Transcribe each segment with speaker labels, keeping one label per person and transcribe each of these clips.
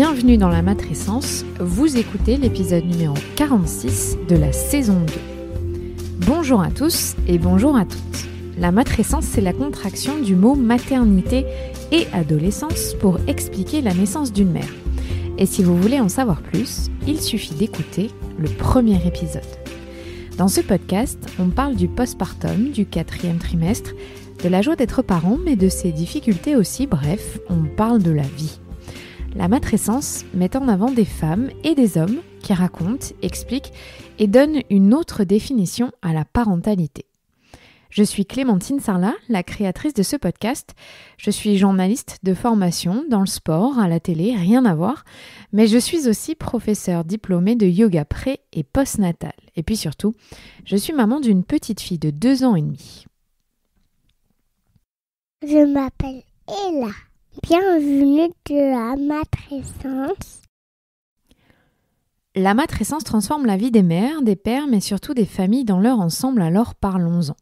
Speaker 1: Bienvenue dans la matrescence, vous écoutez l'épisode numéro 46 de la saison 2. Bonjour à tous et bonjour à toutes. La matrescence, c'est la contraction du mot maternité et adolescence pour expliquer la naissance d'une mère. Et si vous voulez en savoir plus, il suffit d'écouter le premier épisode. Dans ce podcast, on parle du postpartum, du 4e trimestre, de la joie d'être parent, mais de ses difficultés aussi, bref, on parle de la vie. La matrescence met en avant des femmes et des hommes qui racontent, expliquent et donnent une autre définition à la parentalité. Je suis Clémentine Sarlat, la créatrice de ce podcast. Je suis journaliste de formation dans le sport, à la télé, rien à voir, mais je suis aussi professeure diplômée de yoga pré et postnatal. Et puis surtout, je suis maman d'une petite fille de 2 ans et demi.
Speaker 2: Je m'appelle Ella. Bienvenue de la matrescence.
Speaker 1: La matrescence transforme la vie des mères, des pères, mais surtout des familles dans leur ensemble, alors parlons-en.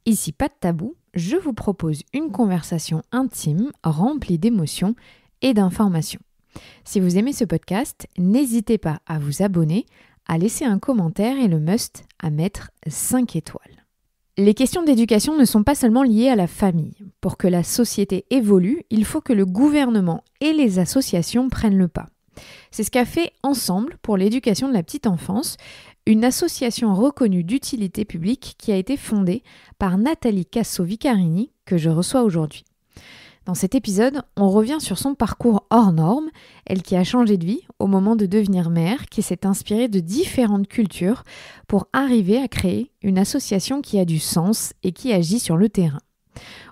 Speaker 1: Ici, pas de tabou, je vous propose une conversation intime, remplie d'émotions et d'informations. Si vous aimez ce podcast, n'hésitez pas à vous abonner, à laisser un commentaire et le must à mettre 5 étoiles. Les questions d'éducation ne sont pas seulement liées à la famille. Pour que la société évolue, il faut que le gouvernement et les associations prennent le pas. C'est ce qu'a fait Ensemble pour l'éducation de la petite enfance, une association reconnue d'utilité publique qui a été fondée par Nathalie Casso-Vicarini, que je reçois aujourd'hui. Dans cet épisode, on revient sur son parcours hors norme, elle qui a changé de vie au moment de devenir mère, qui s'est inspirée de différentes cultures pour arriver à créer une association qui a du sens et qui agit sur le terrain.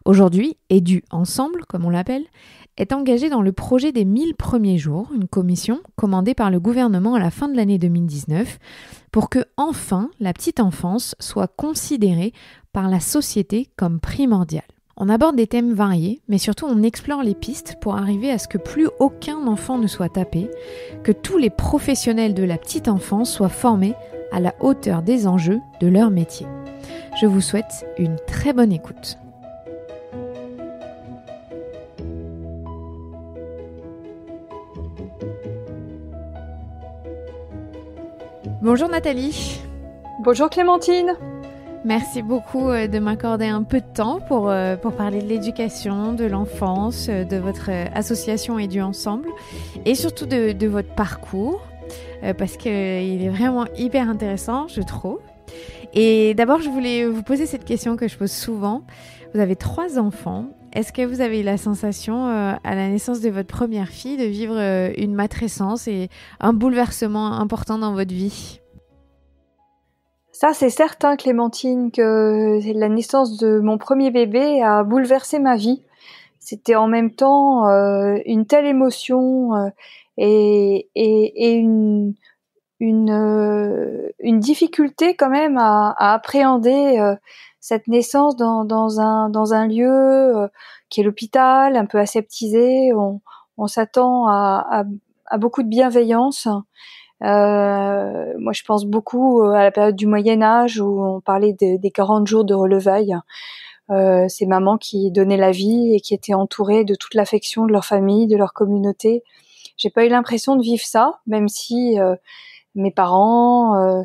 Speaker 1: Aujourd'hui, Edu Ensemble, comme on l'appelle, est engagée dans le projet des 1000 premiers jours, une commission commandée par le gouvernement à la fin de l'année 2019, pour que, enfin, la petite enfance soit considérée par la société comme primordiale. On aborde des thèmes variés, mais surtout on explore les pistes pour arriver à ce que plus aucun enfant ne soit tapé, que tous les professionnels de la petite enfance soient formés à la hauteur des enjeux de leur métier. Je vous souhaite une très bonne écoute. Bonjour Nathalie.
Speaker 3: Bonjour Clémentine.
Speaker 1: Merci beaucoup de m'accorder un peu de temps pour parler de l'éducation, de l'enfance, de votre association Edu Ensemble et surtout de votre parcours parce qu'il est vraiment hyper intéressant, je trouve. Et d'abord, je voulais vous poser cette question que je pose souvent. Vous avez 3 enfants. Est-ce que vous avez eu la sensation à la naissance de votre première fille de vivre une matrescence et un bouleversement important dans votre vie ?
Speaker 3: Ça, c'est certain, Clémentine, que la naissance de mon premier bébé a bouleversé ma vie. C'était en même temps une telle émotion et une difficulté quand même à appréhender cette naissance dans un lieu qui est l'hôpital, un peu aseptisé. On s'attend à beaucoup de bienveillance. Moi, je pense beaucoup à la période du Moyen-Âge où on parlait des 40 jours de relevailles. Ces mamans qui donnaient la vie et qui étaient entourées de toute l'affection de leur famille, de leur communauté. J'ai pas eu l'impression de vivre ça, même si mes parents,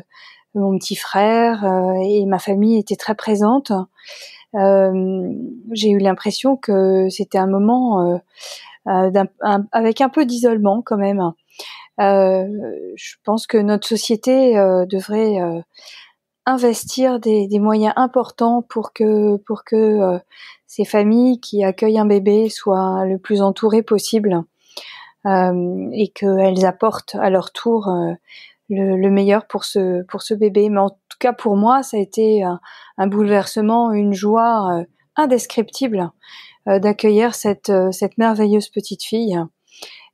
Speaker 3: mon petit frère et ma famille étaient très présentes. J'ai eu l'impression que c'était un moment avec un peu d'isolement quand même. Je pense que notre société devrait investir des moyens importants pour que ces familles qui accueillent un bébé soient le plus entourées possible et qu'elles apportent à leur tour le meilleur pour ce bébé. Mais en tout cas pour moi, ça a été un bouleversement, une joie indescriptible d'accueillir cette merveilleuse petite fille.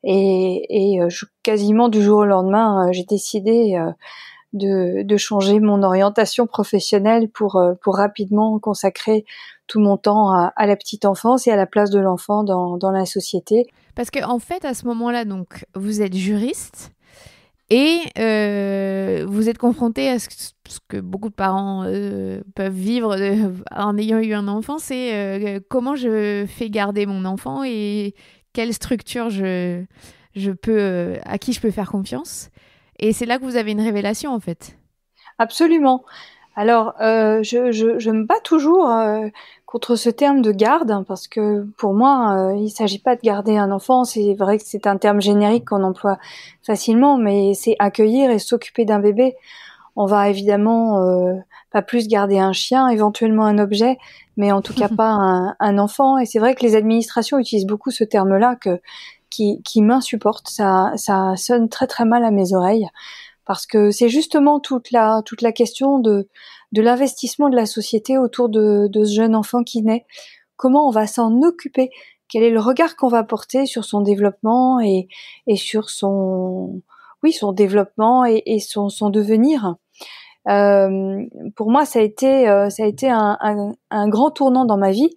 Speaker 3: Et quasiment du jour au lendemain, j'ai décidé de changer mon orientation professionnelle pour rapidement consacrer tout mon temps à la petite enfance et à la place de l'enfant dans la société.
Speaker 1: Parce que en fait, à ce moment-là, donc, vous êtes juriste et vous êtes confronté à ce que beaucoup de parents peuvent vivre en ayant eu un enfant, c'est comment je fais garder mon enfant et quelle structure je à qui je peux faire confiance. Et c'est là que vous avez une révélation, en fait.
Speaker 3: Absolument. Alors, je me bats toujours contre ce terme de garde, hein, parce que pour moi, il s'agit pas de garder un enfant. C'est vrai que c'est un terme générique qu'on emploie facilement, mais c'est accueillir et s'occuper d'un bébé. On va évidemment pas plus garder un chien, éventuellement un objet, mais en tout cas pas un enfant. Et c'est vrai que les administrations utilisent beaucoup ce terme-là qui m'insupporte. Ça sonne très très mal à mes oreilles. Parce que c'est justement toute la question de l'investissement de la société autour de ce jeune enfant qui naît. Comment on va s'en occuper? Quel est le regard qu'on va porter sur son développement et sur son développement et son devenir? Pour moi, ça a été un grand tournant dans ma vie,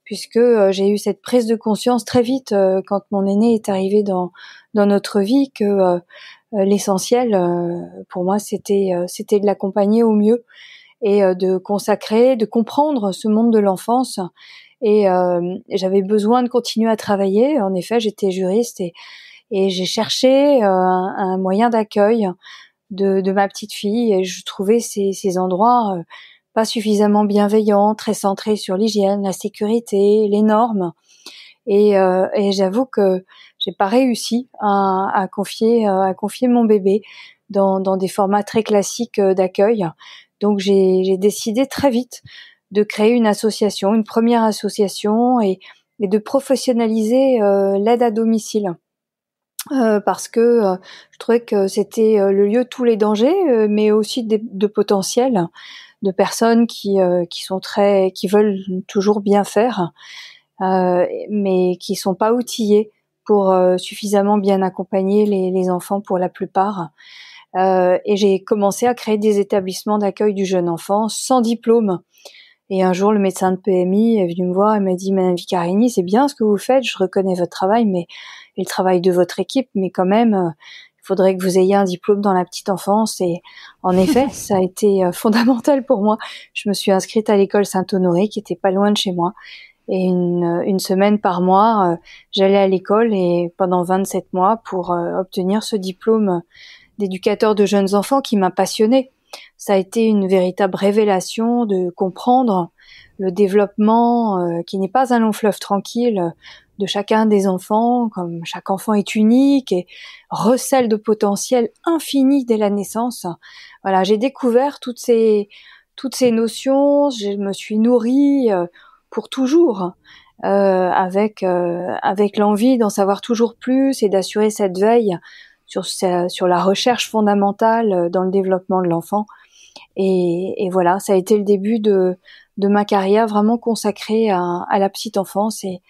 Speaker 3: puisque j'ai eu cette prise de conscience très vite quand mon aîné est arrivé dans notre vie que l'essentiel pour moi c'était de l'accompagner au mieux et de consacrer, de comprendre ce monde de l'enfance et j'avais besoin de continuer à travailler. En effet, j'étais juriste et j'ai cherché un moyen d'accueil de ma petite fille et je trouvais ces endroits pas suffisamment bienveillants, très centrés sur l'hygiène, la sécurité, les normes et j'avoue que j'ai pas réussi à confier mon bébé dans des formats très classiques d'accueil. Donc j'ai décidé très vite de créer une association, une première association et de professionnaliser l'aide à domicile. Parce que je trouvais que c'était le lieu de tous les dangers, mais aussi de potentiel de personnes qui veulent toujours bien faire, mais qui sont pas outillées pour suffisamment bien accompagner les enfants pour la plupart. Et j'ai commencé à créer des établissements d'accueil du jeune enfant sans diplôme. Et un jour, le médecin de PMI est venu me voir et m'a dit « Madame Vicarini, c'est bien ce que vous faites, je reconnais votre travail, mais et le travail de votre équipe, mais quand même, il faudrait que vous ayez un diplôme dans la petite enfance. » Et en effet, ça a été fondamental pour moi. Je me suis inscrite à l'école Saint-Honoré, qui était pas loin de chez moi. Et une semaine par mois, j'allais à l'école et pendant 27 mois pour obtenir ce diplôme d'éducateur de jeunes enfants qui m'a passionnée. Ça a été une véritable révélation de comprendre le développement qui n'est pas un long fleuve tranquille de chacun des enfants, comme chaque enfant est unique et recèle de potentiel infini dès la naissance. Voilà, j'ai découvert toutes ces notions, je me suis nourrie pour toujours avec l'envie d'en savoir toujours plus et d'assurer cette veille sur la recherche fondamentale dans le développement de l'enfant. Et voilà, ça a été le début de ma carrière vraiment consacrée à la petite enfance et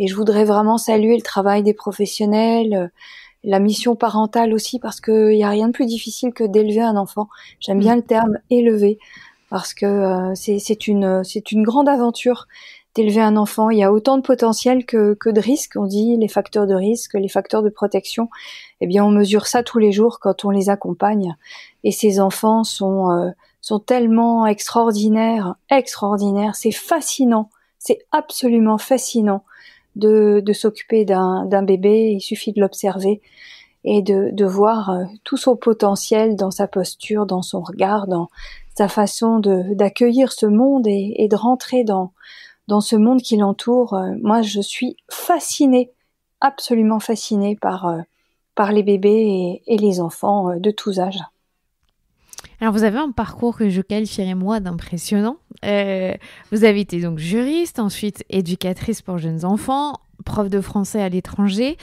Speaker 3: je voudrais vraiment saluer le travail des professionnels, la mission parentale aussi, parce que il y a rien de plus difficile que d'élever un enfant. J'aime bien le terme élever parce que c'est une grande aventure d'élever un enfant. Il y a autant de potentiel que de risques. On dit les facteurs de risque, les facteurs de protection. Eh bien, on mesure ça tous les jours quand on les accompagne. Et ces enfants sont tellement extraordinaires. C'est fascinant. C'est absolument fascinant de s'occuper d'un bébé. Il suffit de l'observer et de voir tout son potentiel dans sa posture, dans son regard, dans sa façon d'accueillir ce monde et de rentrer dans ce monde qui l'entoure. Moi, je suis fascinée, absolument fascinée par les bébés et les enfants de tous âges.
Speaker 1: Alors, vous avez un parcours que je qualifierais, moi, d'impressionnant. Vous avez été donc juriste, ensuite éducatrice pour jeunes enfants, prof de français à l'étranger.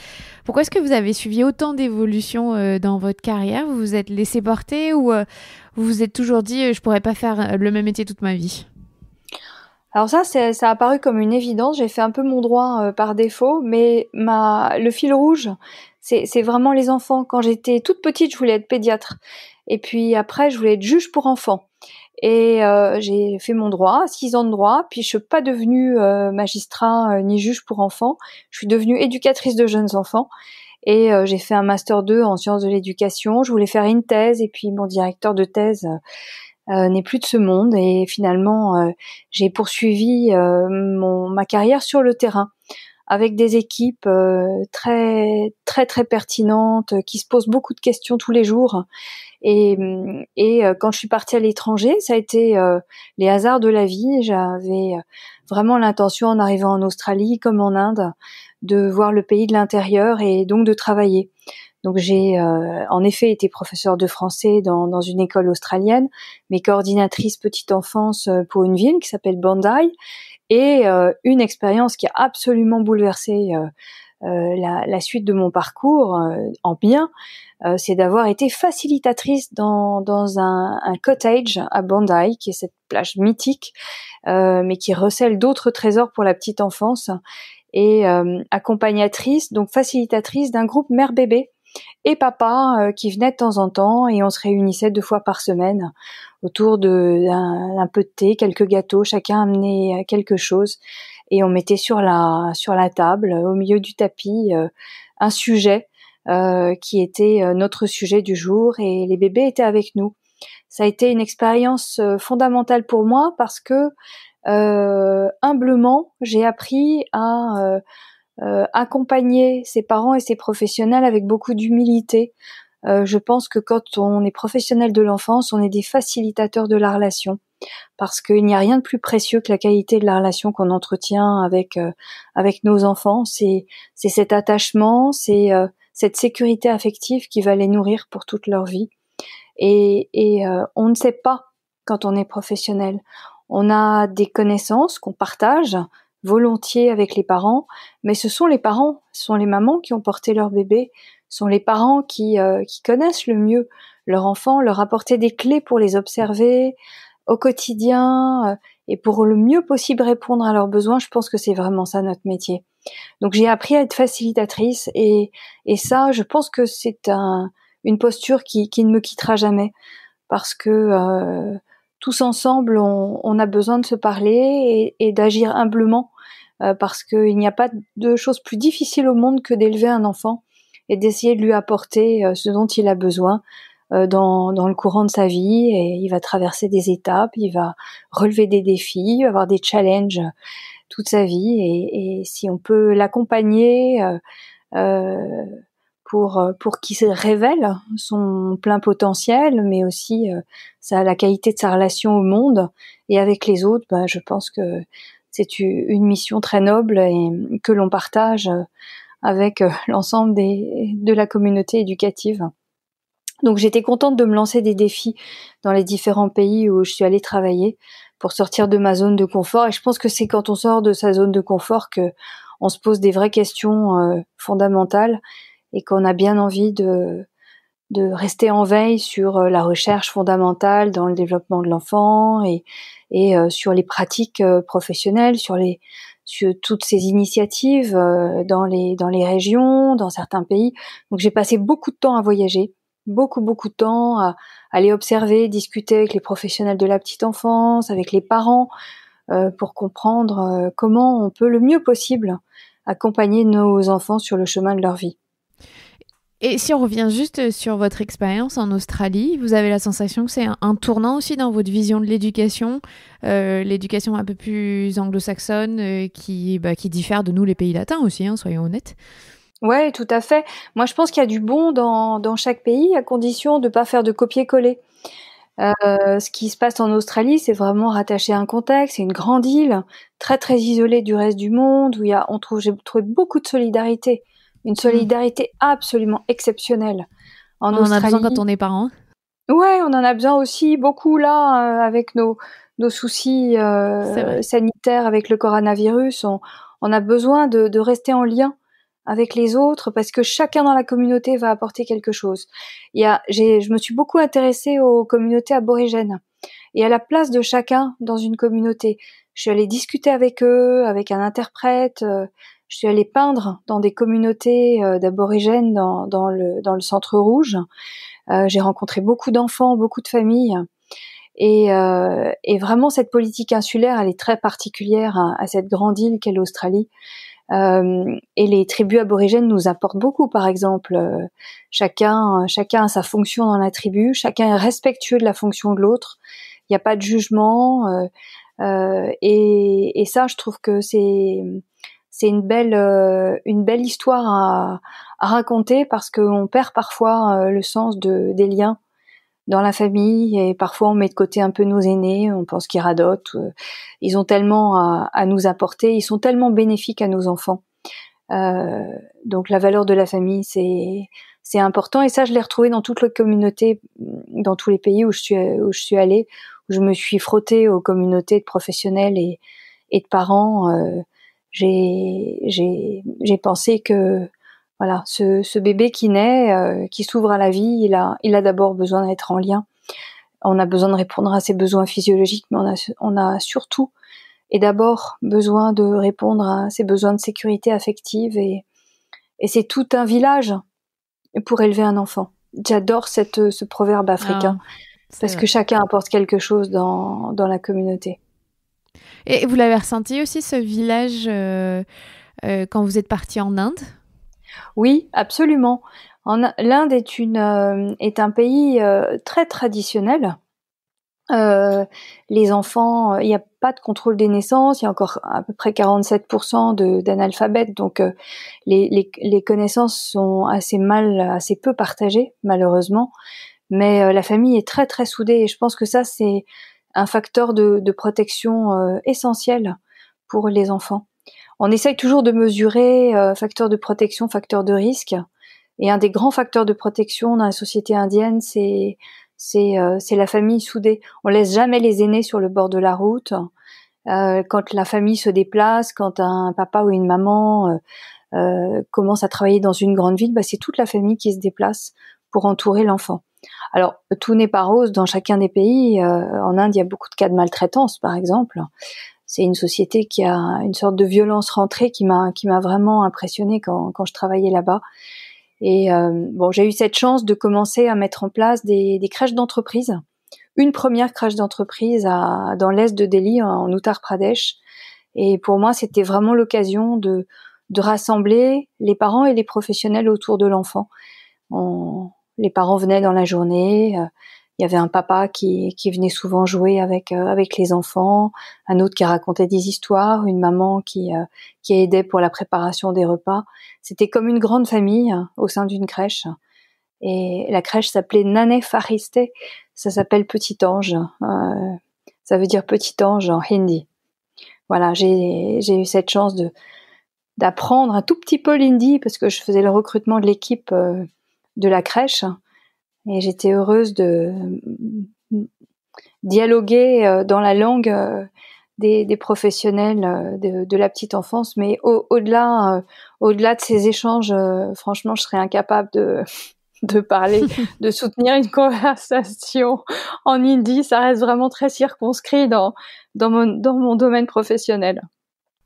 Speaker 1: Pourquoi est-ce que vous avez suivi autant d'évolutions dans votre carrière? Vous vous êtes laissé porter ou vous vous êtes toujours dit « je pourrais pas faire le même métier toute ma vie » ?
Speaker 3: Alors ça a apparu comme une évidence. J'ai fait un peu mon droit par défaut, mais le fil rouge, c'est vraiment les enfants. Quand j'étais toute petite, je voulais être pédiatre. Et puis après, je voulais être juge pour enfants. Et j'ai fait mon droit, 6 ans de droit, puis je suis pas devenue magistrat ni juge pour enfants. Je suis devenue éducatrice de jeunes enfants. Et j'ai fait un master 2 en sciences de l'éducation. Je voulais faire une thèse, et puis mon directeur de thèse n'est plus de ce monde. Et finalement, j'ai poursuivi ma carrière sur le terrain, avec des équipes très très très pertinentes, qui se posent beaucoup de questions tous les jours. Et quand je suis partie à l'étranger, ça a été les hasards de la vie. J'avais vraiment l'intention, en arrivant en Australie comme en Inde, de voir le pays de l'intérieur et donc de travailler. Donc j'ai en effet été professeure de français dans une école australienne, mais coordinatrice petite enfance pour une ville qui s'appelle Bondi, et une expérience qui a absolument bouleversé la suite de mon parcours en bien, c'est d'avoir été facilitatrice dans un cottage à Bondi, qui est cette plage mythique, mais qui recèle d'autres trésors pour la petite enfance, et accompagnatrice, donc facilitatrice d'un groupe mère-bébé et papa qui venait de temps en temps, et on se réunissait 2 fois par semaine autour d'un peu de thé, quelques gâteaux, chacun amenait quelque chose, et on mettait sur la table, au milieu du tapis, un sujet qui était notre sujet du jour, et les bébés étaient avec nous. Ça a été une expérience fondamentale pour moi, parce que humblement, j'ai appris à accompagner ses parents et ses professionnels avec beaucoup d'humilité. Je pense que quand on est professionnel de l'enfance, on est des facilitateurs de la relation, parce qu'il n'y a rien de plus précieux que la qualité de la relation qu'on entretient avec nos enfants. C'est cet attachement, c'est cette sécurité affective qui va les nourrir pour toute leur vie. Et on ne sait pas quand on est professionnel. On a des connaissances qu'on partage volontiers avec les parents, mais ce sont les parents, ce sont les mamans qui ont porté leur bébé, ce sont les parents qui connaissent le mieux leur enfant, leur apporter des clés pour les observer au quotidien, et pour le mieux possible répondre à leurs besoins. Je pense que c'est vraiment ça notre métier. Donc j'ai appris à être facilitatrice, et ça, je pense que c'est une posture qui ne me quittera jamais, parce que tous ensemble, on a besoin de se parler et d'agir humblement, parce qu'il n'y a pas de chose plus difficile au monde que d'élever un enfant et d'essayer de lui apporter ce dont il a besoin dans le courant de sa vie. Et il va traverser des étapes, il va relever des défis, il va avoir des challenges toute sa vie, et si on peut l'accompagner pour qu'il se révèle son plein potentiel, mais aussi la qualité de sa relation au monde et avec les autres, je pense que c'est une mission très noble, et que l'on partage avec l'ensemble de la communauté éducative. Donc j'étais contente de me lancer des défis dans les différents pays où je suis allée travailler, pour sortir de ma zone de confort. Et je pense que c'est quand on sort de sa zone de confort que on se pose des vraies questions fondamentales, et qu'on a bien envie de rester en veille sur la recherche fondamentale dans le développement de l'enfant, et sur les pratiques professionnelles, sur toutes ces initiatives dans les régions, dans certains pays. Donc j'ai passé beaucoup de temps à voyager, beaucoup de temps à aller observer, discuter avec les professionnels de la petite enfance, avec les parents, pour comprendre comment on peut le mieux possible accompagner nos enfants sur le chemin de leur vie.
Speaker 1: Et si on revient juste sur votre expérience en Australie, vous avez la sensation que c'est un tournant aussi dans votre vision de l'éducation un peu plus anglo-saxonne, qui diffère de nous, les pays latins aussi, soyons honnêtes.
Speaker 3: Ouais, tout à fait. Moi, je pense qu'il y a du bon dans chaque pays, à condition de pas faire de copier-coller. Ce qui se passe en Australie, c'est vraiment rattaché à un contexte. C'est une grande île, très très isolée du reste du monde, où j'ai trouvé beaucoup de solidarité. Une solidarité absolument exceptionnelle.
Speaker 1: On en a besoin quand on est parent.
Speaker 3: Ouais, on en a besoin aussi beaucoup là, avec nos soucis sanitaires avec le coronavirus. On a besoin de rester en lien avec les autres, parce que chacun dans la communauté va apporter quelque chose. Je me suis beaucoup intéressée aux communautés aborigènes et à la place de chacun dans une communauté. Je suis allée discuter avec eux, avec un interprète. Je suis allée peindre dans des communautés d'aborigènes dans le Centre Rouge. J'ai rencontré beaucoup d'enfants, beaucoup de familles. Et vraiment, cette politique insulaire, elle est très particulière à cette grande île qu'est l'Australie. Et les tribus aborigènes nous apportent beaucoup. Par exemple, chacun a sa fonction dans la tribu, chacun est respectueux de la fonction de l'autre, il n'y a pas de jugement, et ça, je trouve que c'est une belle histoire à raconter parce qu'on perd parfois le sens des liens dans la famille et parfois on met de côté un peu nos aînés, on pense qu'ils radotent. Ils ont tellement à nous apporter, ils sont tellement bénéfiques à nos enfants. Donc la valeur de la famille, c'est important et ça je l'ai retrouvé dans toute la communauté, dans tous les pays où je suis allée, où je me suis frottée aux communautés de professionnels et de parents. J'ai pensé que voilà, ce bébé qui naît, qui s'ouvre à la vie, il a d'abord besoin d'être en lien. On a besoin de répondre à ses besoins physiologiques, mais on a surtout et d'abord besoin de répondre à ses besoins de sécurité affective et c'est tout un village pour élever un enfant. J'adore ce proverbe africain parce que chacun apporte quelque chose dans la communauté.
Speaker 1: Et vous l'avez ressenti aussi, ce village, quand vous êtes partie en Inde ?
Speaker 3: Oui, absolument. L'Inde est un pays très traditionnel. Les enfants, il n'y a pas de contrôle des naissances, il y a encore à peu près 47% d'analphabètes, donc les connaissances sont assez peu partagées, malheureusement. Mais la famille est très très soudée et je pense que ça c'est un facteur de protection essentiel pour les enfants. On essaye toujours de mesurer facteur de protection, facteur de risque. Et un des grands facteurs de protection dans la société indienne, c'est la famille soudée. On laisse jamais les aînés sur le bord de la route. Quand la famille se déplace, quand un papa ou une maman commence à travailler dans une grande ville, c'est toute la famille qui se déplace pour entourer l'enfant. Alors, tout n'est pas rose dans chacun des pays. En Inde, il y a beaucoup de cas de maltraitance, par exemple. C'est une société qui a une sorte de violence rentrée qui m'a vraiment impressionnée quand je travaillais là-bas. Et j'ai eu cette chance de commencer à mettre en place des crèches d'entreprise. Une première crèche d'entreprise dans l'est de Delhi, en Uttar Pradesh. Et pour moi, c'était vraiment l'occasion de rassembler les parents et les professionnels autour de l'enfant. Les parents venaient dans la journée. Il y avait un papa qui venait souvent jouer avec les enfants, un autre qui racontait des histoires, une maman qui aidait pour la préparation des repas. C'était comme une grande famille au sein d'une crèche. Et la crèche s'appelait Nane Fariste, ça s'appelle Petit Ange. Ça veut dire Petit Ange en hindi. Voilà, j'ai eu cette chance d'apprendre un tout petit peu l'hindi parce que je faisais le recrutement de l'équipe de la crèche. Et j'étais heureuse de dialoguer dans la langue des professionnels de la petite enfance. Mais au-delà de ces échanges, franchement, je serais incapable de parler, de soutenir une conversation en hindi. Ça reste vraiment très circonscrit dans mon domaine professionnel.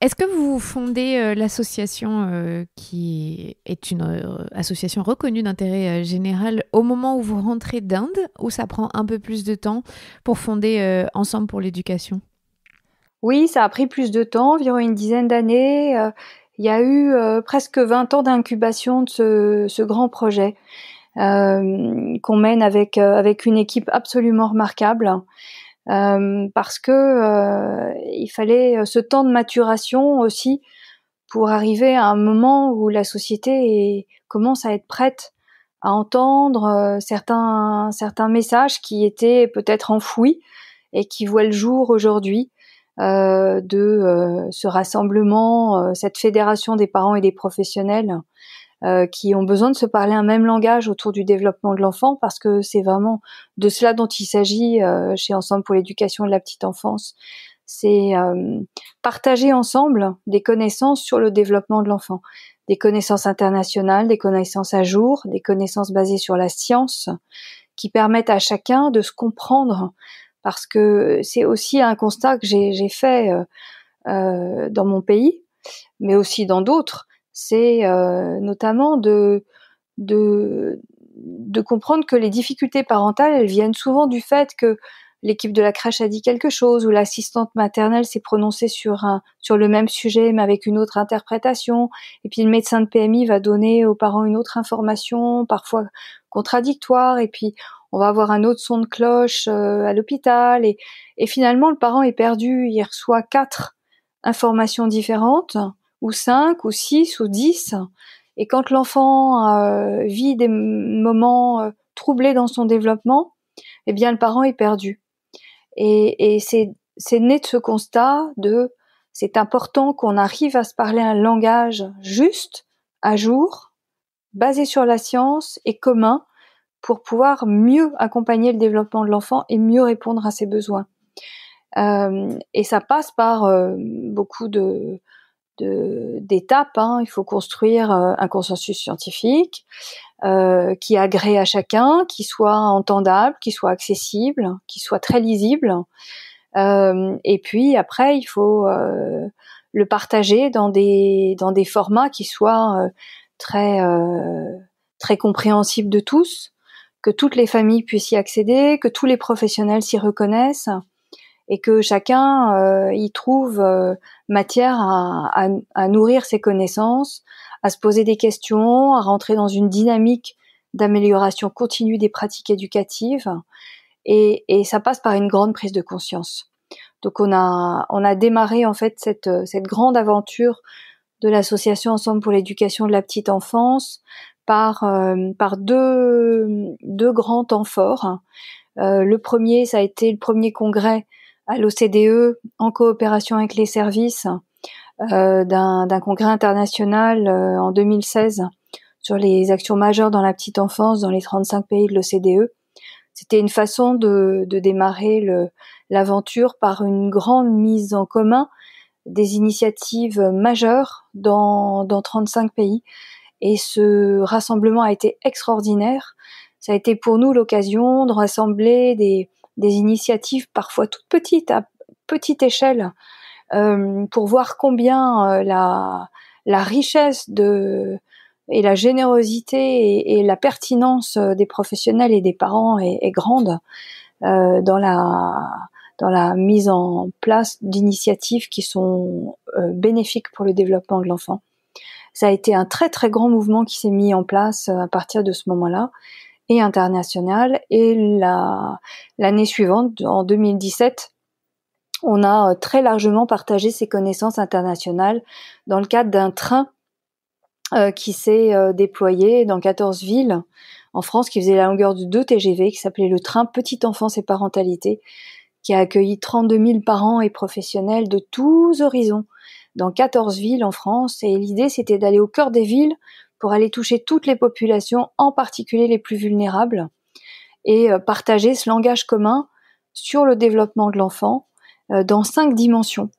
Speaker 1: Est-ce que vous fondez l'association qui est une association reconnue d'intérêt général au moment où vous rentrez d'Inde, ou ça prend un peu plus de temps pour fonder Ensemble pour l'éducation ?
Speaker 3: Oui, ça a pris plus de temps, environ une dizaine d'années. Il y a eu presque 20 ans d'incubation de ce grand projet qu'on mène avec une équipe absolument remarquable. Parce que il fallait ce temps de maturation aussi pour arriver à un moment où la société commence à être prête à entendre certains messages qui étaient peut-être enfouis et qui voient le jour aujourd'hui, de ce rassemblement, cette fédération des parents et des professionnels qui ont besoin de se parler un même langage autour du développement de l'enfant, parce que c'est vraiment de cela dont il s'agit chez Ensemble pour l'éducation de la petite enfance. C'est partager ensemble des connaissances sur le développement de l'enfant, des connaissances internationales, des connaissances à jour, des connaissances basées sur la science, qui permettent à chacun de se comprendre, parce que c'est aussi un constat que j'ai fait dans mon pays, mais aussi dans d'autres. C'est notamment de comprendre que les difficultés parentales, elles viennent souvent du fait que l'équipe de la crèche a dit quelque chose, ou l'assistante maternelle s'est prononcée sur le même sujet, mais avec une autre interprétation, et puis le médecin de PMI va donner aux parents une autre information, parfois contradictoire, et puis on va avoir un autre son de cloche à l'hôpital, et finalement le parent est perdu, il reçoit 4 informations différentes, ou 5 ou 6 ou 10. Et quand l'enfant vit des moments troublés dans son développement, eh bien le parent est perdu. Et c'est né de ce constat c'est important qu'on arrive à se parler un langage juste, à jour, basé sur la science et commun, pour pouvoir mieux accompagner le développement de l'enfant et mieux répondre à ses besoins. Et ça passe par beaucoup d'étapes. Il faut construire un consensus scientifique qui agrée à chacun, qui soit entendable, qui soit accessible, qui soit très lisible. Et puis après, il faut le partager dans des formats qui soient très compréhensibles de tous, que toutes les familles puissent y accéder, que tous les professionnels s'y reconnaissent et que chacun y trouve matière à nourrir ses connaissances, à se poser des questions, à rentrer dans une dynamique d'amélioration continue des pratiques éducatives. Et ça passe par une grande prise de conscience. Donc on a démarré en fait cette grande aventure de l'association Ensemble pour l'éducation de la petite enfance par deux grands temps forts. Le premier, ça a été le premier congrès à l'OCDE en coopération avec les services d'un congrès international en 2016 sur les actions majeures dans la petite enfance dans les 35 pays de l'OCDE. C'était une façon de démarrer l'aventure par une grande mise en commun des initiatives majeures dans 35 pays. Et ce rassemblement a été extraordinaire. Ça a été pour nous l'occasion de rassembler des initiatives parfois toutes petites, à petite échelle, pour voir combien la richesse et la générosité et la pertinence des professionnels et des parents est grande dans la mise en place d'initiatives qui sont bénéfiques pour le développement de l'enfant. Ça a été un très très grand mouvement qui s'est mis en place à partir de ce moment-là et international. Et l'année suivante, en 2017, on a très largement partagé ces connaissances internationales dans le cadre d'un train qui s'est déployé dans 14 villes en France, qui faisait la longueur de 2 TGV, qui s'appelait le train Petite Enfance et Parentalité, qui a accueilli 32 000 parents et professionnels de tous horizons dans 14 villes en France. Et l'idée, c'était d'aller au cœur des villes pour aller toucher toutes les populations, en particulier les plus vulnérables, et partager ce langage commun sur le développement de l'enfant dans 5 dimensions.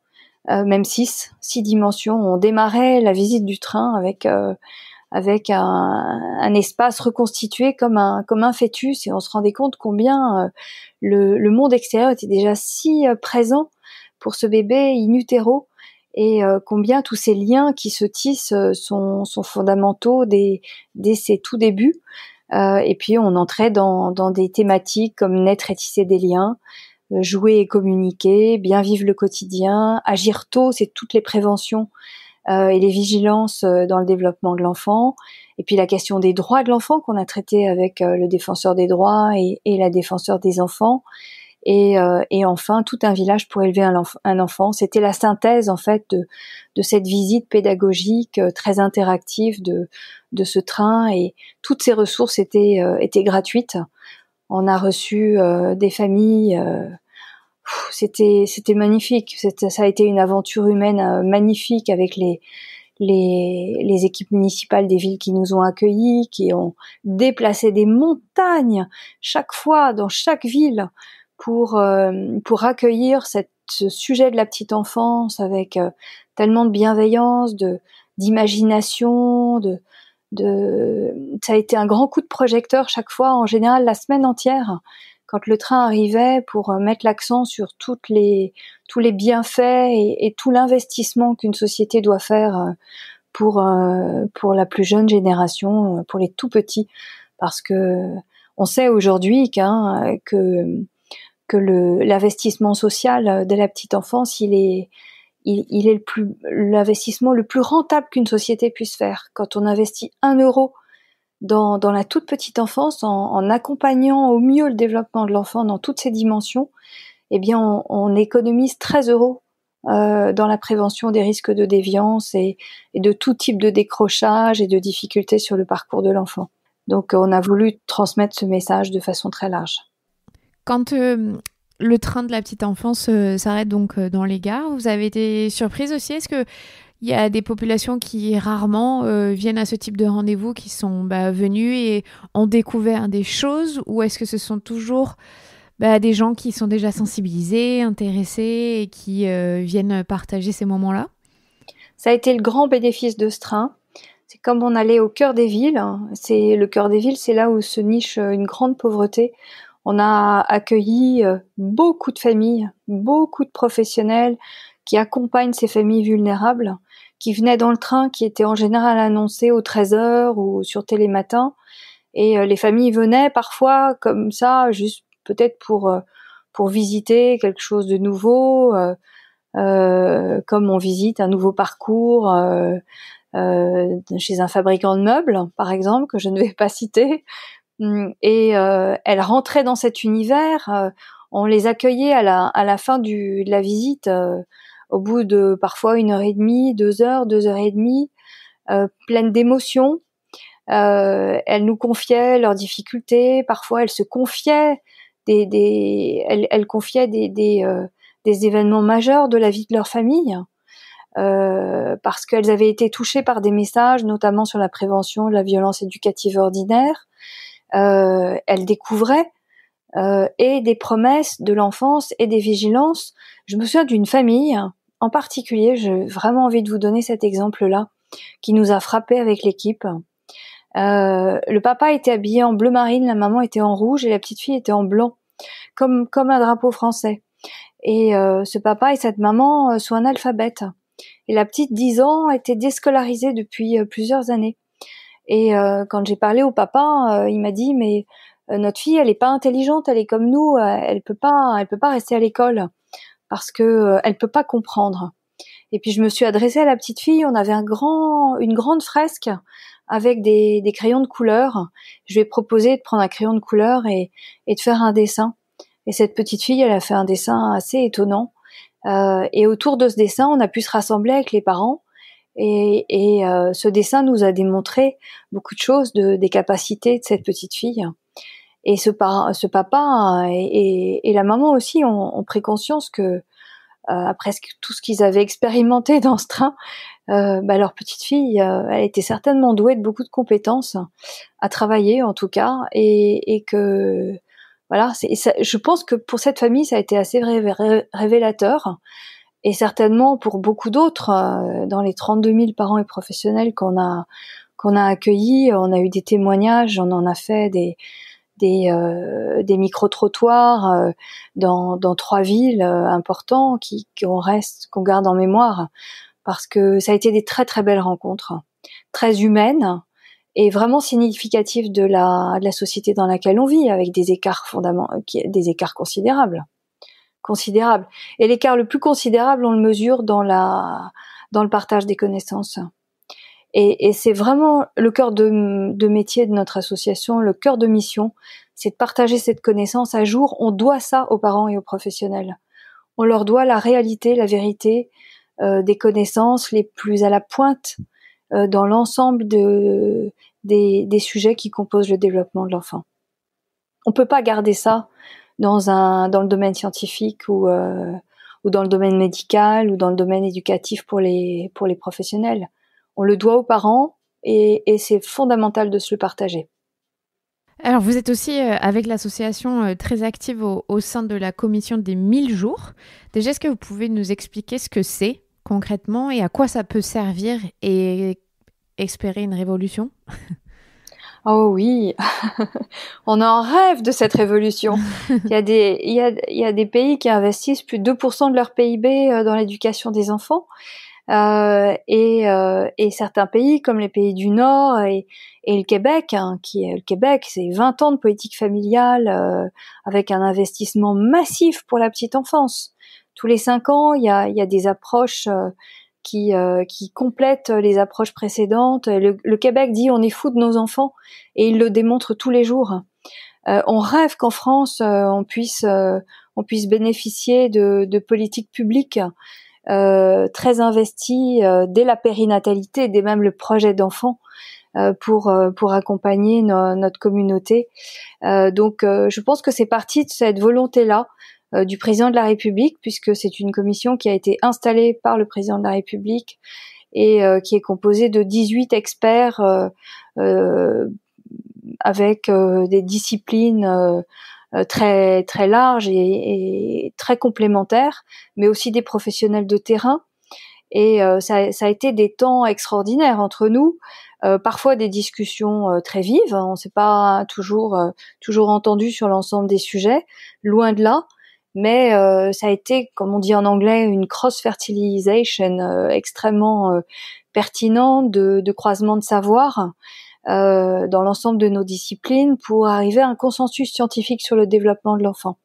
Speaker 3: Même 6 dimensions. On démarrait la visite du train avec un espace reconstitué comme un fœtus, et on se rendait compte combien le monde extérieur était déjà si présent pour ce bébé in utero, et combien tous ces liens qui se tissent sont fondamentaux dès ses tout débuts. Et puis on entrait dans des thématiques comme naître et tisser des liens, jouer et communiquer, bien vivre le quotidien, agir tôt, c'est toutes les préventions et les vigilances dans le développement de l'enfant. Et puis la question des droits de l'enfant qu'on a traité avec le défenseur des droits et la défenseur des enfants. Et enfin, tout un village pour élever un enfant. C'était la synthèse en fait de cette visite pédagogique très interactive de ce train, et toutes ces ressources étaient gratuites. On a reçu des familles. C'était magnifique. Ça a été une aventure humaine magnifique avec les équipes municipales des villes qui nous ont accueillis, qui ont déplacé des montagnes chaque fois dans chaque ville pour accueillir ce sujet de la petite enfance avec tellement de bienveillance, d'imagination, ça a été un grand coup de projecteur chaque fois, en général la semaine entière, quand le train arrivait, pour mettre l'accent sur tous les bienfaits et tout l'investissement qu'une société doit faire pour la plus jeune génération, pour les tout petits, parce que on sait aujourd'hui que l'investissement social de la petite enfance, il est l'investissement le plus rentable qu'une société puisse faire. Quand on investit 1 euro dans la toute petite enfance, en accompagnant au mieux le développement de l'enfant dans toutes ses dimensions, eh bien on économise 13 euros dans la prévention des risques de déviance et de tout type de décrochage et de difficultés sur le parcours de l'enfant. Donc on a voulu transmettre ce message de façon très large.
Speaker 1: Quand le train de la petite enfance s'arrête donc dans les gares, vous avez été surprise aussi? Est-ce qu'il y a des populations qui rarement viennent à ce type de rendez-vous, qui sont venus et ont découvert des choses, ou est-ce que ce sont toujours des gens qui sont déjà sensibilisés, intéressés et qui viennent partager ces moments-là?
Speaker 3: Ça a été le grand bénéfice de ce train. C'est comme on allait au cœur des villes. Le cœur des villes, c'est là où se niche une grande pauvreté. On a accueilli beaucoup de familles, beaucoup de professionnels qui accompagnent ces familles vulnérables, qui venaient dans le train, qui était en général annoncé aux 13h ou sur Télématin. Et les familles venaient parfois comme ça, juste peut-être pour visiter quelque chose de nouveau, comme on visite un nouveau parcours chez un fabricant de meubles, par exemple, que je ne vais pas citer. Et elles rentraient dans cet univers. On les accueillait à la fin de la visite, au bout de parfois 1h30, 2h, 2h30, pleines d'émotions. Elles nous confiaient leurs difficultés. Parfois, elles se confiaient elles confiaient des événements majeurs de la vie de leur famille. Parce qu'elles avaient été touchées par des messages, notamment sur la prévention de la violence éducative ordinaire. Elles découvraient et des promesses de l'enfance et des vigilances. Je me souviens d'une famille en particulier, j'ai vraiment envie de vous donner cet exemple-là, qui nous a frappé avec l'équipe. Le papa était habillé en bleu marine, la maman était en rouge et la petite fille était en blanc, comme un drapeau français. Et ce papa et cette maman sont analphabètes. Et la petite, 10 ans, était déscolarisée depuis plusieurs années. Et quand j'ai parlé au papa, il m'a dit mais notre fille, elle est pas intelligente, elle est comme nous, elle peut pas rester à l'école parce que elle peut pas comprendre. Et puis je me suis adressée à la petite fille, on avait une grande fresque avec des crayons de couleur. Je lui ai proposé de prendre un crayon de couleur et de faire un dessin. Et cette petite fille, elle a fait un dessin assez étonnant. Et autour de ce dessin, on a pu se rassembler avec les parents. Et ce dessin nous a démontré beaucoup de choses des capacités de cette petite fille. Et ce papa et la maman aussi ont pris conscience que après tout ce qu'ils avaient expérimenté dans ce train, leur petite fille, elle était certainement douée de beaucoup de compétences à travailler en tout cas, et que voilà, je pense que pour cette famille, ça a été assez révélateur. Et certainement pour beaucoup d'autres, dans les 32 000 parents et professionnels qu'on a accueillis, on a eu des témoignages, on en a fait des micro-trottoirs dans 3 villes importants qu'on garde en mémoire, parce que ça a été des très très belles rencontres, très humaines et vraiment significatives de la société dans laquelle on vit, avec des écarts considérables. Et l'écart le plus considérable, on le mesure dans le partage des connaissances. Et c'est vraiment le cœur de métier de notre association, le cœur de mission, c'est de partager cette connaissance à jour. On doit ça aux parents et aux professionnels. On leur doit la réalité, la vérité des connaissances les plus à la pointe dans l'ensemble des sujets qui composent le développement de l'enfant. On peut pas garder ça dans le domaine scientifique ou dans le domaine médical ou dans le domaine éducatif pour les professionnels. On le doit aux parents et c'est fondamental de se le partager.
Speaker 1: Alors, vous êtes aussi avec l'association très active au sein de la commission des 1000 jours. Déjà, est-ce que vous pouvez nous expliquer ce que c'est concrètement et à quoi ça peut servir et espérer une révolution?
Speaker 3: Oh oui, on en rêve de cette révolution. Il y a des pays qui investissent plus de 2% de leur PIB dans l'éducation des enfants. Et certains pays comme les pays du Nord et le Québec, le Québec, c'est 20 ans de politique familiale avec un investissement massif pour la petite enfance. Tous les 5 ans, il y a des approches qui complètent les approches précédentes. Le Québec dit on est fou de nos enfants et il le démontre tous les jours. On rêve qu'en France on puisse bénéficier de politiques publiques très investis dès la périnatalité, dès même le projet d'enfant, pour accompagner notre communauté. Donc, je pense que c'est parti de cette volonté-là du président de la République, puisque c'est une commission qui a été installée par le président de la République et qui est composée de 18 experts avec des disciplines très très larges et très complémentaires, mais aussi des professionnels de terrain. Et ça a été des temps extraordinaires entre nous, parfois des discussions très vives. On s'est pas toujours entendu sur l'ensemble des sujets, loin de là. Mais ça a été, comme on dit en anglais, une cross-fertilisation extrêmement pertinente de croisement de savoir dans l'ensemble de nos disciplines pour arriver à un consensus scientifique sur le développement de l'enfant.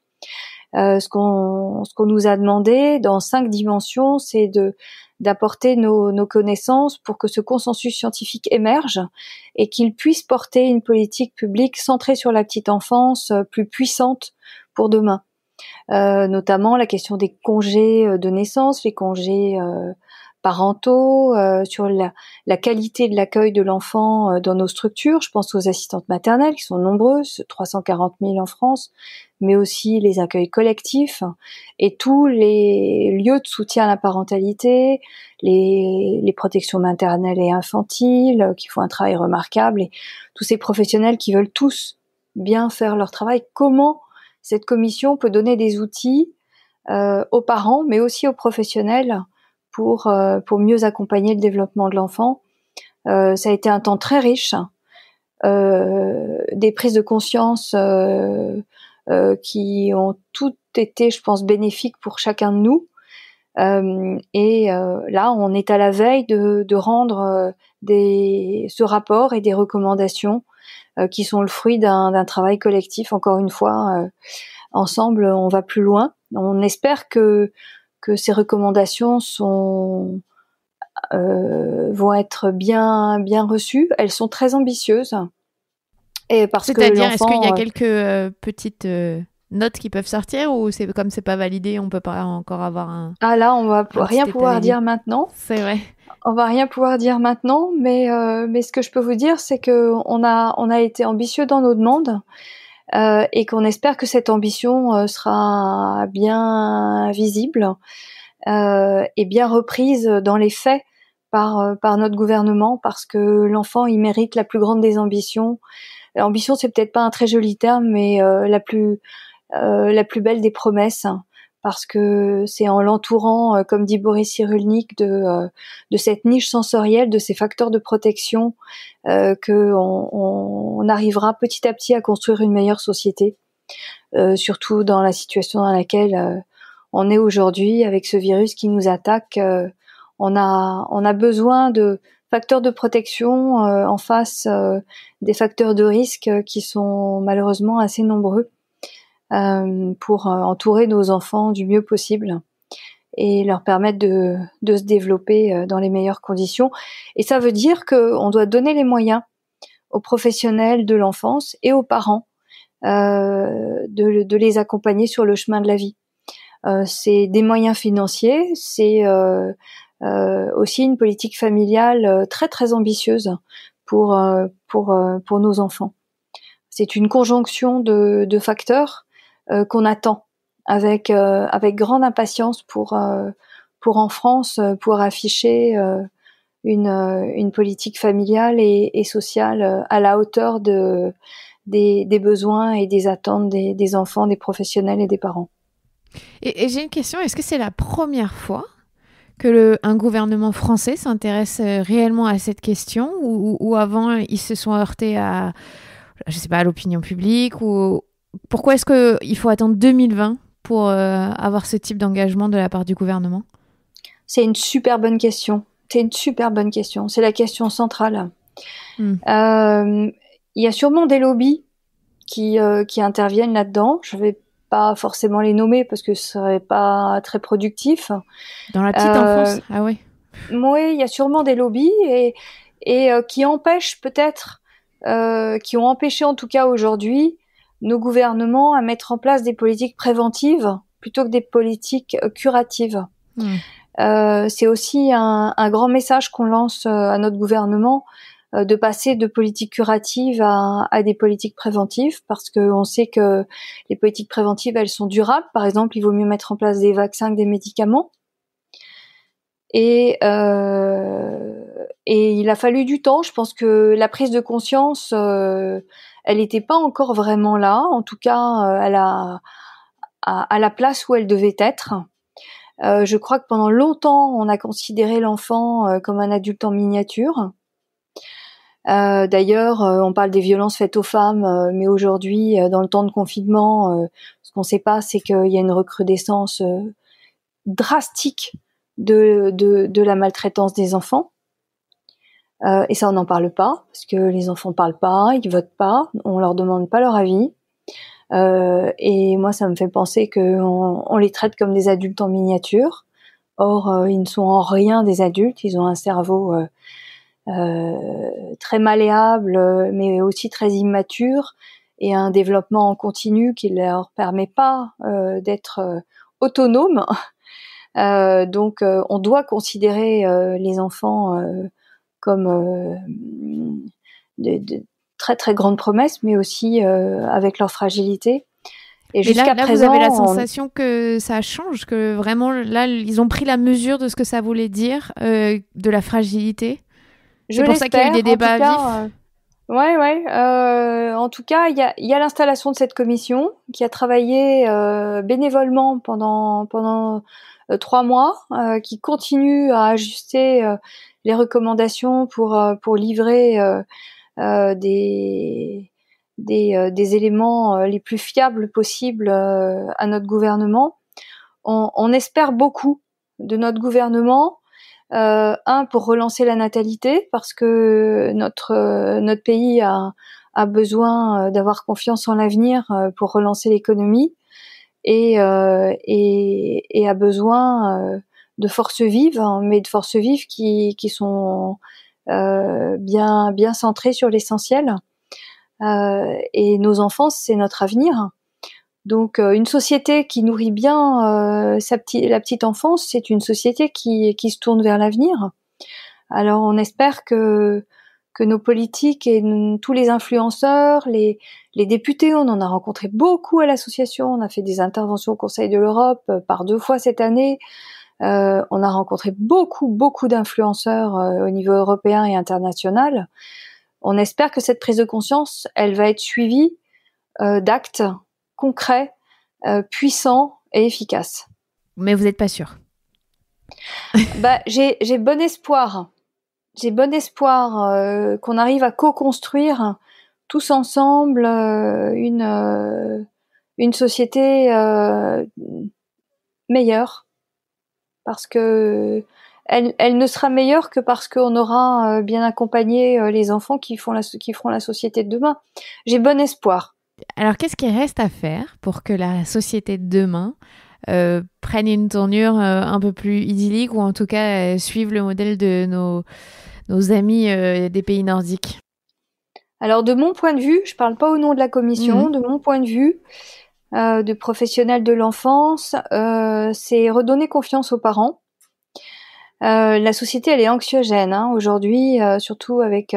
Speaker 3: Ce qu'on nous a demandé dans 5 dimensions, c'est d'apporter nos connaissances pour que ce consensus scientifique émerge et qu'il puisse porter une politique publique centrée sur la petite enfance plus puissante pour demain. Notamment la question des congés de naissance, les congés parentaux, sur la qualité de l'accueil de l'enfant dans nos structures. Je pense aux assistantes maternelles qui sont nombreuses, 340 000 en France, mais aussi les accueils collectifs et tous les lieux de soutien à la parentalité, les protections maternelles et infantiles qui font un travail remarquable et tous ces professionnels qui veulent tous bien faire leur travail. Comment cette commission peut donner des outils aux parents, mais aussi aux professionnels pour mieux accompagner le développement de l'enfant. Ça a été un temps très riche, des prises de conscience qui ont toutes été, je pense, bénéfiques pour chacun de nous. Là, on est à la veille de rendre ce rapport et des recommandations qui sont le fruit d'un travail collectif. Encore une fois, ensemble, on va plus loin. On espère que ces recommandations vont être bien reçues. Elles sont très ambitieuses. Et
Speaker 1: c'est-à-dire, est-ce qu'il y a quelques petites notes qui peuvent sortir ou comme c'est pas validé, on peut pas encore avoir un...
Speaker 3: Ah là, on va rien pouvoir dire maintenant.
Speaker 1: C'est vrai.
Speaker 3: On va rien pouvoir dire maintenant, mais ce que je peux vous dire, c'est que on a été ambitieux dans nos demandes et qu'on espère que cette ambition sera bien visible et bien reprise dans les faits par notre gouvernement, parce que l'enfant, il mérite la plus grande des ambitions. L'ambition, c'est peut-être pas un très joli terme, mais la plus belle des promesses, parce que c'est en l'entourant, comme dit Boris Cyrulnik, de cette niche sensorielle, de ces facteurs de protection, que on arrivera petit à petit à construire une meilleure société, surtout dans la situation dans laquelle on est aujourd'hui avec ce virus qui nous attaque. On a besoin de facteurs de protection en face des facteurs de risque qui sont malheureusement assez nombreux, pour entourer nos enfants du mieux possible et leur permettre de se développer dans les meilleures conditions. Et ça veut dire qu'on doit donner les moyens aux professionnels de l'enfance et aux parents de les accompagner sur le chemin de la vie. C'est des moyens financiers, c'est aussi une politique familiale très très ambitieuse pour nos enfants. C'est une conjonction de facteurs qu'on attend avec grande impatience pour en France pour afficher une politique familiale et sociale à la hauteur des besoins et des attentes des enfants, des professionnels et des parents.
Speaker 1: Et j'ai une question, est-ce que c'est la première fois que un gouvernement français s'intéresse réellement à cette question ou avant ils se sont heurtés à, je sais pas, à l'opinion publique ou pourquoi est-ce qu'il faut attendre 2020 pour avoir ce type d'engagement de la part du gouvernement ?
Speaker 3: C'est une super bonne question. C'est la question centrale. Il y a sûrement des lobbies qui interviennent là-dedans. Je vais pas forcément les nommer parce que ce serait pas très productif.
Speaker 1: Dans la petite enfance, ah oui.
Speaker 3: Oui, il y a sûrement des lobbies et qui empêchent peut-être, qui ont empêché en tout cas aujourd'hui nos gouvernements à mettre en place des politiques préventives plutôt que des politiques curatives. C'est aussi un grand message qu'on lance à notre gouvernement, de passer de politiques curatives à des politiques préventives, parce qu'on sait que les politiques préventives, elles sont durables. Par exemple, il vaut mieux mettre en place des vaccins que des médicaments. Et il a fallu du temps. Je pense que la prise de conscience, elle n'était pas encore vraiment là. En tout cas, à la place où elle devait être. Je crois que pendant longtemps, on a considéré l'enfant comme un adulte en miniature. D'ailleurs, on parle des violences faites aux femmes, mais aujourd'hui, dans le temps de confinement, ce qu'on ne sait pas, c'est qu'il y a une recrudescence drastique de la maltraitance des enfants. Et ça, on n'en parle pas, parce que les enfants parlent pas, ils votent pas, on leur demande pas leur avis. Et moi, ça me fait penser qu'on les traite comme des adultes en miniature. Or, ils ne sont en rien des adultes, ils ont un cerveau très malléable, mais aussi très immature, et un développement en continu qui leur permet pas d'être autonomes. Donc, on doit considérer les enfants comme de très très grandes promesses, mais aussi avec leur fragilité.
Speaker 1: Et jusqu'à présent, vous avez la sensation que ça change, que vraiment là, ils ont pris la mesure de ce que ça voulait dire, de la fragilité. C'est pour ça qu'il y a eu des débats vifs.
Speaker 3: Ouais. En tout cas, il y a l'installation de cette commission qui a travaillé bénévolement pendant 3 mois, qui continue à ajuster les recommandations pour livrer des éléments les plus fiables possibles à notre gouvernement. On espère beaucoup de notre gouvernement. Pour relancer la natalité, parce que notre pays a besoin d'avoir confiance en l'avenir pour relancer l'économie, et a besoin de forces vives, hein, mais de forces vives qui sont bien centrées sur l'essentiel. Et nos enfants, c'est notre avenir. Donc, une société qui nourrit bien la petite enfance, c'est une société qui se tourne vers l'avenir. Alors, on espère que nos politiques et tous les influenceurs, les députés, on en a rencontré beaucoup à l'association, on a fait des interventions au Conseil de l'Europe par 2 fois cette année. On a rencontré beaucoup d'influenceurs au niveau européen et international. On espère que cette prise de conscience, elle va être suivie d'actes concrets, puissants et efficaces.
Speaker 1: Mais vous n'êtes pas sûr?
Speaker 3: J'ai bon espoir. J'ai bon espoir qu'on arrive à co-construire tous ensemble une société meilleure, parce que elle ne sera meilleure que parce qu'on aura bien accompagné les enfants qui feront la société de demain. J'ai bon espoir.
Speaker 1: Alors, qu'est-ce qu'il reste à faire pour que la société de demain prenne une tournure un peu plus idyllique, ou en tout cas suive le modèle de nos amis des pays nordiques?
Speaker 3: Alors, de mon point de vue, je parle pas au nom de la commission, de mon point de vue de professionnel de l'enfance, c'est redonner confiance aux parents. La société, elle est anxiogène aujourd'hui, surtout avec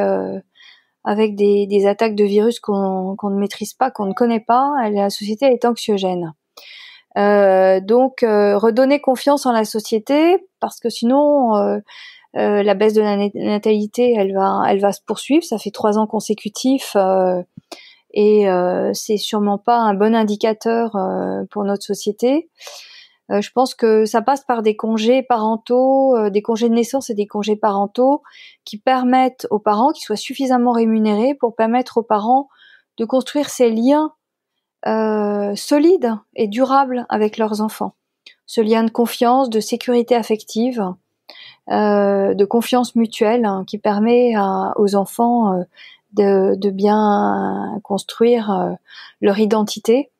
Speaker 3: des attaques de virus qu'on ne maîtrise pas, qu'on ne connaît pas. La société est anxiogène. Donc, redonner confiance en la société, parce que sinon, la baisse de la natalité, elle va se poursuivre. Ça fait 3 ans consécutifs, et c'est sûrement pas un bon indicateur pour notre société. Je pense que ça passe par des congés parentaux, des congés de naissance et des congés parentaux qui permettent aux parents, qui soient suffisamment rémunérés pour permettre aux parents de construire ces liens solides et durables avec leurs enfants. Ce lien de confiance, de sécurité affective, de confiance mutuelle, qui permet aux enfants de bien construire leur identité,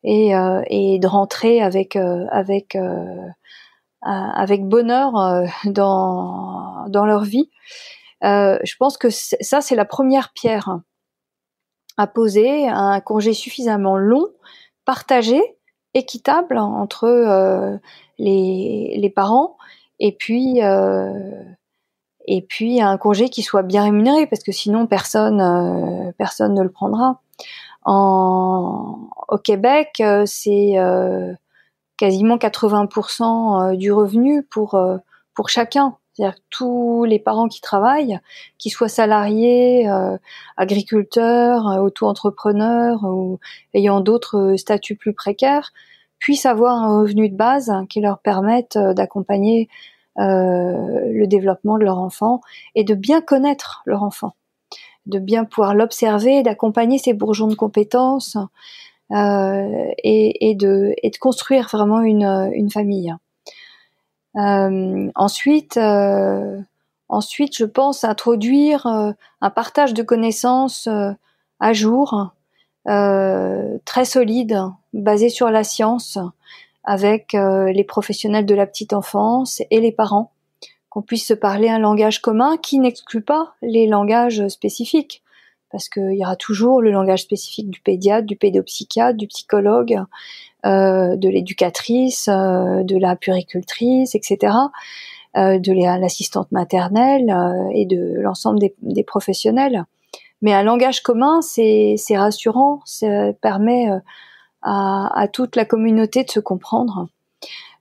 Speaker 3: et de rentrer avec bonheur dans leur vie. Je pense que ça, c'est la première pierre à poser, un congé suffisamment long, partagé, équitable entre les parents, et puis un congé qui soit bien rémunéré, parce que sinon personne ne le prendra. Au Québec, c'est quasiment 80% du revenu pour chacun. C'est-à-dire que tous les parents qui travaillent, qu'ils soient salariés, agriculteurs, auto-entrepreneurs ou ayant d'autres statuts plus précaires, puissent avoir un revenu de base qui leur permette d'accompagner le développement de leur enfant et de bien connaître leur enfant, de bien pouvoir l'observer, d'accompagner ses bourgeons de compétences et de construire vraiment une famille. Ensuite, je pense introduire un partage de connaissances à jour, très solide, basé sur la science, avec les professionnels de la petite enfance et les parents, qu'on puisse se parler un langage commun qui n'exclut pas les langages spécifiques, parce qu'il y aura toujours le langage spécifique du pédiatre, du pédopsychiatre, du psychologue, de l'éducatrice, de la puéricultrice, etc., de l'assistante maternelle et de l'ensemble des professionnels. Mais un langage commun, c'est rassurant, ça permet à toute la communauté de se comprendre.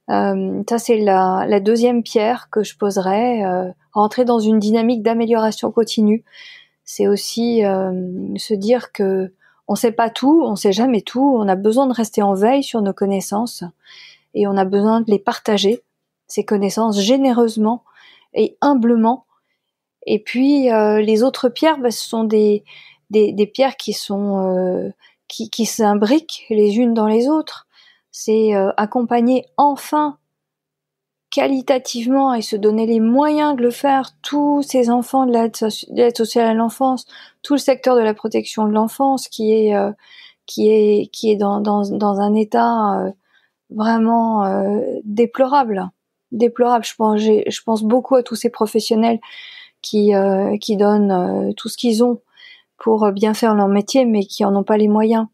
Speaker 3: Ça, c'est la deuxième pierre que je poserais. Rentrer dans une dynamique d'amélioration continue. C'est aussi se dire que on sait pas tout, on sait jamais tout. On a besoin de rester en veille sur nos connaissances et on a besoin de les partager, ces connaissances, généreusement et humblement. Et puis les autres pierres, ce sont des pierres qui sont qui s'imbriquent les unes dans les autres. C'est accompagner enfin qualitativement et se donner les moyens de le faire, tous ces enfants de l'aide sociale à l'enfance, tout le secteur de la protection de l'enfance qui est dans un état vraiment déplorable. Je pense beaucoup à tous ces professionnels qui donnent tout ce qu'ils ont pour bien faire leur métier, mais qui en ont pas les moyens.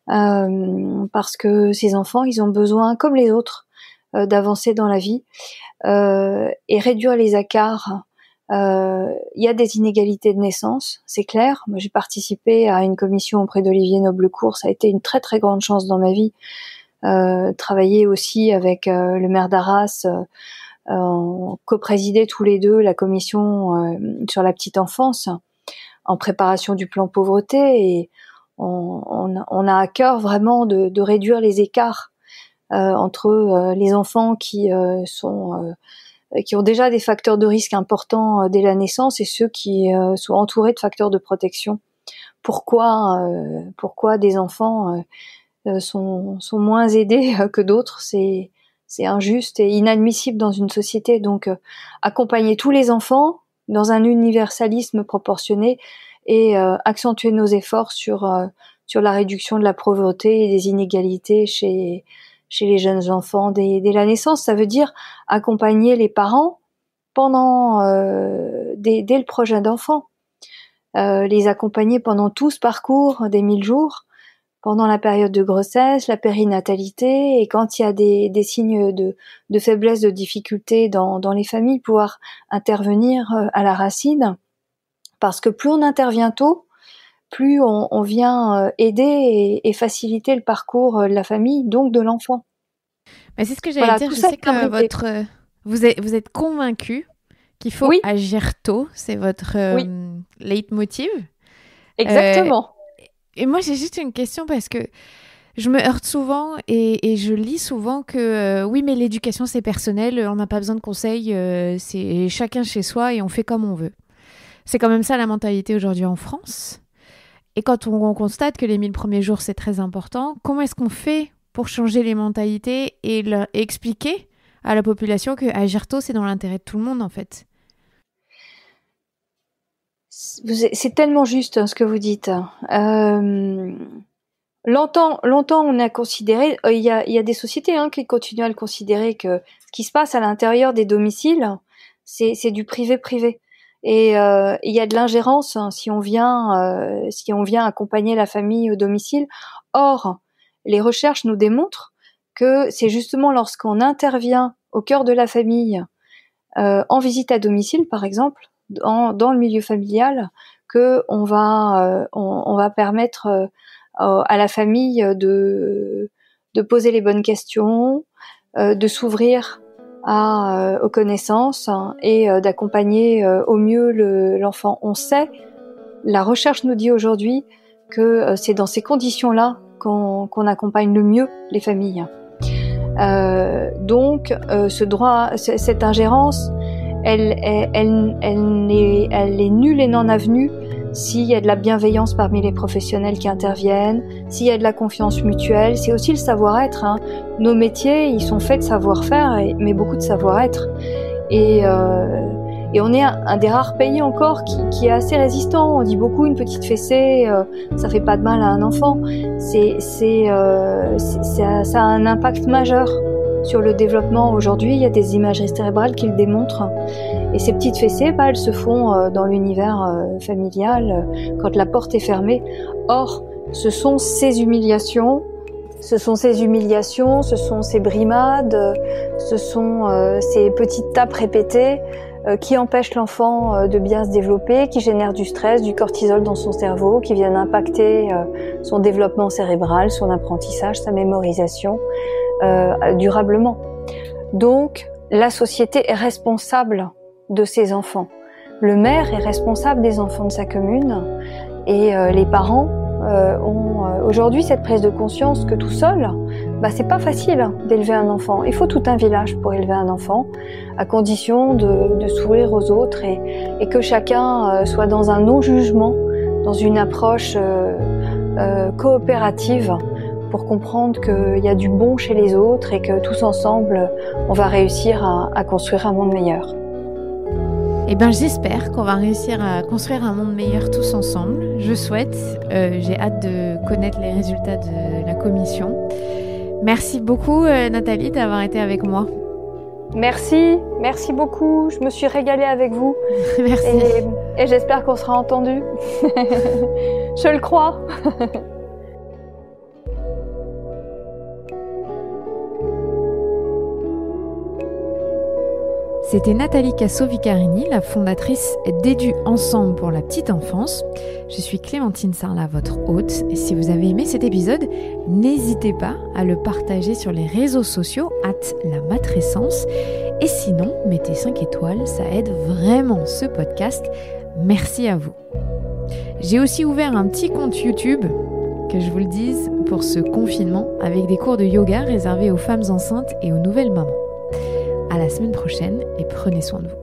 Speaker 3: Parce que ces enfants, ils ont besoin, comme les autres, d'avancer dans la vie et réduire les écarts. Il y a des inégalités de naissance, c'est clair. Moi, j'ai participé à une commission auprès d'Olivier Noblecourt. Ça a été une très très grande chance dans ma vie. Travailler aussi avec le maire d'Arras, coprésider tous les deux la commission sur la petite enfance en préparation du plan pauvreté, et on a à cœur vraiment de réduire les écarts entre les enfants qui ont déjà des facteurs de risque importants dès la naissance et ceux qui sont entourés de facteurs de protection. Pourquoi des enfants sont moins aidés que d'autres? C'est injuste et inadmissible dans une société. Donc accompagner tous les enfants dans un universalisme proportionné et accentuer nos efforts sur la réduction de la pauvreté et des inégalités chez les jeunes enfants dès la naissance. Ça veut dire accompagner les parents pendant dès le projet d'enfant, les accompagner pendant tout ce parcours des 1000 jours, pendant la période de grossesse, la périnatalité, et quand il y a des signes de faiblesse, de difficulté dans les familles, pouvoir intervenir à la racine, parce que plus on intervient tôt, plus on vient aider et faciliter le parcours de la famille, donc de l'enfant.
Speaker 1: Mais c'est ce que j'allais dire. Je sais que vous êtes convaincu qu'il faut agir tôt. C'est votre leitmotiv.
Speaker 3: Exactement.
Speaker 1: Et moi, j'ai juste une question parce que je me heurte souvent et je lis souvent que oui, mais l'éducation, c'est personnel. On n'a pas besoin de conseils. C'est chacun chez soi et on fait comme on veut. C'est quand même ça la mentalité aujourd'hui en France. Et quand on constate que les 1000 premiers jours, c'est très important, comment est-ce qu'on fait pour changer les mentalités et expliquer à la population que agir tôt, c'est dans l'intérêt de tout le monde, en fait?
Speaker 3: C'est tellement juste ce que vous dites. Longtemps, on a considéré, il y a des sociétés qui continuent à le considérer, que ce qui se passe à l'intérieur des domiciles, c'est du privé. Et il y a de l'ingérence si on vient accompagner la famille au domicile. Or, les recherches nous démontrent que c'est justement lorsqu'on intervient au cœur de la famille en visite à domicile, par exemple, dans le milieu familial, que on va permettre à la famille de poser les bonnes questions, de s'ouvrir aux connaissances et d'accompagner au mieux l'enfant. On sait, la recherche nous dit aujourd'hui que c'est dans ces conditions-là qu'on accompagne le mieux les familles. Donc, cette ingérence, elle est nulle et non avenue s'il y a de la bienveillance parmi les professionnels qui interviennent, s'il y a de la confiance mutuelle. C'est aussi le savoir-être. Nos métiers, ils sont faits de savoir-faire, mais beaucoup de savoir-être. Et on est un des rares pays encore qui est assez résistant. On dit beaucoup une petite fessée, ça fait pas de mal à un enfant. Ça a un impact majeur sur le développement. Aujourd'hui, il y a des imageries cérébrales qui le démontrent. Et ces petites fessées, elles se font dans l'univers familial quand la porte est fermée. Or, ce sont ces humiliations, ce sont ces brimades, ce sont ces petites tapes répétées qui empêchent l'enfant de bien se développer, qui génèrent du stress, du cortisol dans son cerveau, qui viennent impacter son développement cérébral, son apprentissage, sa mémorisation durablement. Donc, la société est responsable de ses enfants. Le maire est responsable des enfants de sa commune et les parents ont aujourd'hui cette prise de conscience que tout seul, c'est pas facile d'élever un enfant. Il faut tout un village pour élever un enfant, à condition de s'ouvrir aux autres et que chacun soit dans un non-jugement, dans une approche coopérative pour comprendre qu'il y a du bon chez les autres et que tous ensemble, on va réussir à construire un monde meilleur.
Speaker 1: Eh bien, j'espère qu'on va réussir à construire un monde meilleur tous ensemble. Je souhaite. J'ai hâte de connaître les résultats de la commission. Merci beaucoup, Nathalie, d'avoir été avec moi.
Speaker 3: Merci beaucoup. Je me suis régalée avec vous.
Speaker 1: Merci.
Speaker 3: Et j'espère qu'on sera entendus. Je le crois.
Speaker 1: C'était Nathalie Casso-Vicarini, la fondatrice d'Edu Ensemble pour la petite enfance. Je suis Clémentine Sarlat, votre hôte. Et si vous avez aimé cet épisode, n'hésitez pas à le partager sur les réseaux sociaux @lamatrescence. Et sinon, mettez 5 étoiles, ça aide vraiment ce podcast. Merci à vous. J'ai aussi ouvert un petit compte YouTube, que je vous le dise, pour ce confinement, avec des cours de yoga réservés aux femmes enceintes et aux nouvelles mamans. À la semaine prochaine et prenez soin de vous.